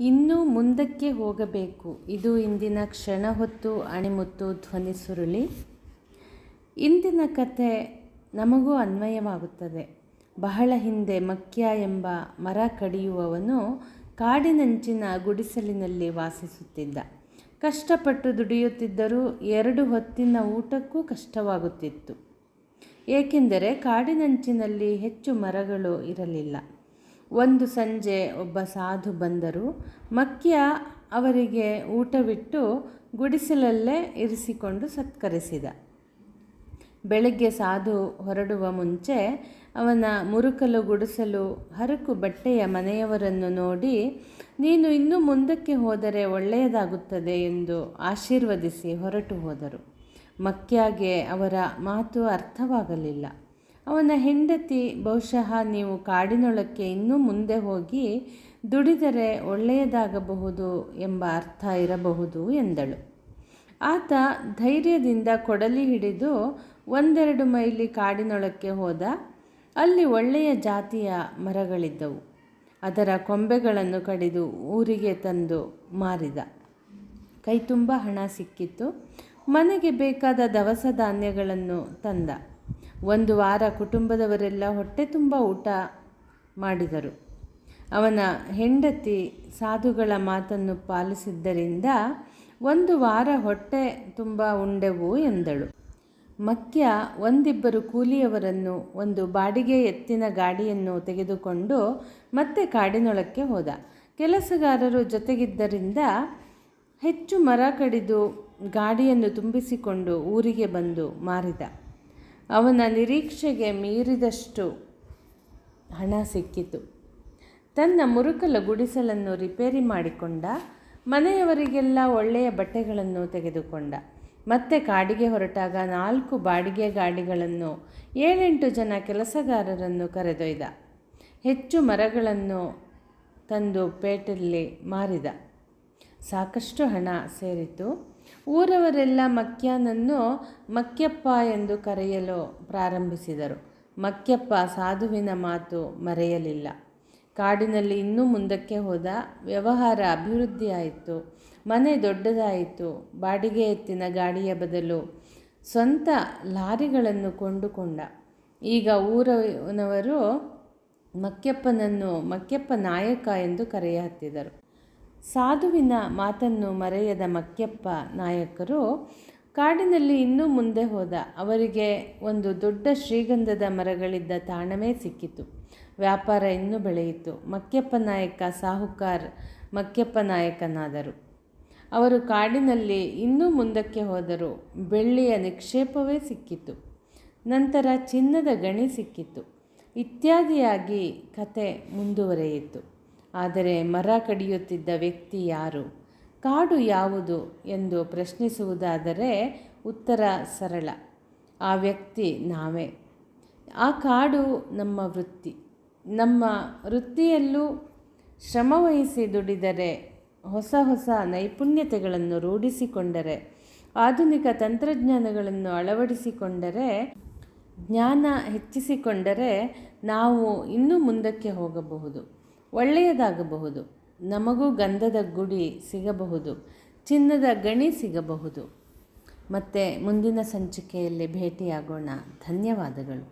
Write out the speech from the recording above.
ಇನ್ನೂ ಮುಂದಕ್ಕೆ ಹೋಗಬೇಕು. ಇದು ಇಂದಿನ ಕ್ಷಣ ಹೊತ್ತು ಅಣಿಮುತ್ತು ಧ್ವನಿ ಸುರುಳಿ. ಇಂದಿನ ಕತೆ ನಮಗೂ ಅನ್ವಯವಾಗುತ್ತದೆ. ಬಹಳ ಹಿಂದೆ ಮಕ್ಯ ಎಂಬ ಮರ ಕಡಿಯುವವನು ಕಾಡಿನಂಚಿನ ಗುಡಿಸಲಿನಲ್ಲಿ ವಾಸಿಸುತ್ತಿದ್ದ. ಕಷ್ಟಪಟ್ಟು ದುಡಿಯುತ್ತಿದ್ದರೂ 2 ಹೊತ್ತಿನ ಊಟಕ್ಕೂ ಕಷ್ಟವಾಗುತ್ತಿತ್ತು. ಏಕೆಂದರೆ ಕಾಡಿನಂಚಿನಲ್ಲಿ ಹೆಚ್ಚು ಮರಗಳು ಇರಲಿಲ್ಲ. ಒಂದು ಸಂಜೆ ಒಬ್ಬ ಸಾಧು ಬಂದರು. ಮಕ್ಯ ಅವರಿಗೆ ಊಟವಿಟ್ಟು ಗುಡಿಸಲಲ್ಲೇ ಇರಿಸಿಕೊಂಡು ಸತ್ಕರಿಸಿದ. ಬೆಳಗ್ಗೆ ಸಾಧು ಹೊರಡುವ ಮುಂಚೆ ಅವನ ಮುರುಕಲು ಗುಡಿಸಲು ಹರಕು ಬಟ್ಟೆಯ ಮನೆಯವರನ್ನು ನೋಡಿ, ನೀನು ಇನ್ನೂ ಮುಂದಕ್ಕೆ ಹೋದರೆ ಒಳ್ಳೆಯದಾಗುತ್ತದೆ ಎಂದು ಆಶೀರ್ವದಿಸಿ ಹೊರಟು ಹೋದರು. ಮಕ್ಯಾಗೆ ಅವರ ಮಾತು ಅರ್ಥವಾಗಲಿಲ್ಲ. ಅವನ ಹೆಂಡತಿ, ಬಹುಶಃ ನೀವು ಕಾಡಿನೊಳಕ್ಕೆ ಇನ್ನೂ ಮುಂದೆ ಹೋಗಿ ದುಡಿದರೆ ಒಳ್ಳೆಯದಾಗಬಹುದು ಎಂಬ ಅರ್ಥ ಇರಬಹುದು ಎಂದಳು. ಆತ ಧೈರ್ಯದಿಂದ ಕೊಡಲಿ ಹಿಡಿದು 1-2 ಮೈಲಿ ಕಾಡಿನೊಳಕ್ಕೆ ಹೋದ. ಅಲ್ಲಿ ಒಳ್ಳೆಯ ಜಾತಿಯ ಮರಗಳಿದ್ದವು. ಅದರ ಕೊಂಬೆಗಳನ್ನು ಕಡಿದು ಊರಿಗೆ ತಂದು ಮಾರಿದ. ಕೈತುಂಬ ಹಣ ಸಿಕ್ಕಿತು. ಮನೆಗೆ ಬೇಕಾದ ದವಸ ಧಾನ್ಯಗಳನ್ನು ತಂದ. 1 ವಾರ ಕುಟುಂಬದವರೆಲ್ಲ ಹೊಟ್ಟೆ ತುಂಬ ಊಟ ಮಾಡಿದರು. ಅವನ ಹೆಂಡತಿ ಸಾಧುಗಳ ಮಾತನ್ನು ಪಾಲಿಸಿದ್ದರಿಂದ 1 ವಾರ ಹೊಟ್ಟೆ ತುಂಬ ಉಂಡೆವು ಎಂದಳು. ಮಕ್ಯ 1-2 ಕೂಲಿಯವರನ್ನು, ಒಂದು ಬಾಡಿಗೆ ಎತ್ತಿನ ಗಾಡಿಯನ್ನು ತೆಗೆದುಕೊಂಡು ಮತ್ತೆ ಕಾಡಿನೊಳಕ್ಕೆ ಹೋದ. ಕೆಲಸಗಾರರು ಜೊತೆಗಿದ್ದರಿಂದ ಹೆಚ್ಚು ಮರ ಕಡಿದು ಗಾಡಿಯನ್ನು ತುಂಬಿಸಿಕೊಂಡು ಊರಿಗೆ ಬಂದು ಮಾರಿದ. ಅವನ ನಿರೀಕ್ಷೆಗೆ ಮೀರಿದಷ್ಟು ಹಣ ಸಿಕ್ಕಿತು. ತನ್ನ ಮುರುಕಲ ಗುಡಿಸಲನ್ನು ರಿಪೇರಿ ಮಾಡಿಕೊಂಡ. ಮನೆಯವರಿಗೆಲ್ಲ ಒಳ್ಳೆಯ ಬಟ್ಟೆಗಳನ್ನು ತೆಗೆದುಕೊಂಡ. ಮತ್ತೆ ಕಾಡಿಗೆ ಹೊರಟಾಗ 4 ಬಾಡಿಗೆ ಗಾಡಿಗಳನ್ನು, 7-8 ಜನ ಕೆಲಸಗಾರರನ್ನು ಕರೆದೊಯ್ದ. ಹೆಚ್ಚು ಮರಗಳನ್ನು ತಂದು ಪೇಟೆಯಲ್ಲಿ ಮಾರಿದ. ಸಾಕಷ್ಟು ಹಣ ಸೇರಿತು. ಊರವರೆಲ್ಲ ಮಕ್ಯನನ್ನು ಮಕ್ಯಪ್ಪ ಎಂದು ಕರೆಯಲು ಪ್ರಾರಂಭಿಸಿದರು. ಮಕ್ಯಪ್ಪ ಸಾಧುವಿನ ಮಾತು ಮರೆಯಲಿಲ್ಲ. ಕಾಡಿನಲ್ಲಿ ಇನ್ನೂ ಮುಂದಕ್ಕೆ ಹೋದ. ವ್ಯವಹಾರ ಅಭಿವೃದ್ಧಿಯಾಯಿತು. ಮನೆ ದೊಡ್ಡದಾಯಿತು. ಬಾಡಿಗೆ ಎತ್ತಿನ ಗಾಡಿಯ ಬದಲು ಸ್ವಂತ ಲಾರಿಗಳನ್ನು ಕೊಂಡುಕೊಂಡ. ಈಗ ಊರಿನವರು ಮಕ್ಯಪ್ಪನನ್ನು ಮಕ್ಯಪ್ಪ ನಾಯಕ ಎಂದು ಕರೆಯಹತ್ತಿದರು. ಸಾಧುವಿನ ಮಾತನ್ನು ಮರೆಯದ ಮಕ್ಯಪ್ಪ ನಾಯಕರು ಕಾಡಿನಲ್ಲಿ ಇನ್ನೂ ಮುಂದೆ ಹೋದ. ಅವರಿಗೆ ಒಂದು ದೊಡ್ಡ ಶ್ರೀಗಂಧದ ಮರಗಳಿದ್ದ ತಾಣವೇ ಸಿಕ್ಕಿತು. ವ್ಯಾಪಾರ ಇನ್ನೂ ಬೆಳೆಯಿತು. ಮಕ್ಯಪ್ಪ ನಾಯಕ ಸಾಹುಕಾರ್ ಮಕ್ಯಪ್ಪ ನಾಯಕನಾದರು. ಅವರು ಕಾಡಿನಲ್ಲಿ ಇನ್ನೂ ಮುಂದಕ್ಕೆ ಹೋದರು. ಬೆಳ್ಳಿಯ ನಿಕ್ಷೇಪವೇ ಸಿಕ್ಕಿತು. ನಂತರ ಚಿನ್ನದ ಗಣಿ ಸಿಕ್ಕಿತು. ಇತ್ಯಾದಿಯಾಗಿ ಕತೆ ಮುಂದುವರೆಯಿತು. ಆದರೆ ಮರ ಕಡಿಯುತ್ತಿದ್ದ ವ್ಯಕ್ತಿ ಯಾರು, ಕಾಡು ಯಾವುದು ಎಂದು ಪ್ರಶ್ನಿಸುವುದಾದರೆ ಉತ್ತರ ಸರಳ. ಆ ವ್ಯಕ್ತಿ ನಾವೇ. ಆ ಕಾಡು ನಮ್ಮ ವೃತ್ತಿ. ನಮ್ಮ ವೃತ್ತಿಯಲ್ಲೂ ಶ್ರಮವಹಿಸಿ ದುಡಿದರೆ, ಹೊಸ ಹೊಸ ನೈಪುಣ್ಯತೆಗಳನ್ನು ರೂಢಿಸಿಕೊಂಡರೆ, ಆಧುನಿಕ ತಂತ್ರಜ್ಞಾನಗಳನ್ನು ಅಳವಡಿಸಿಕೊಂಡರೆ, ಜ್ಞಾನ ಹೆಚ್ಚಿಸಿಕೊಂಡರೆ ನಾವು ಇನ್ನೂ ಮುಂದಕ್ಕೆ ಹೋಗಬಹುದು, ಒಳ್ಳೆಯದಾಗಬಹುದು. ನಮಗೂ ಗಂಧದ ಗುಡಿ ಸಿಗಬಹುದು, ಚಿನ್ನದ ಗಣಿ ಸಿಗಬಹುದು. ಮತ್ತೆ ಮುಂದಿನ ಸಂಚಿಕೆಯಲ್ಲಿ ಭೇಟಿಯಾಗೋಣ. ಧನ್ಯವಾದಗಳು.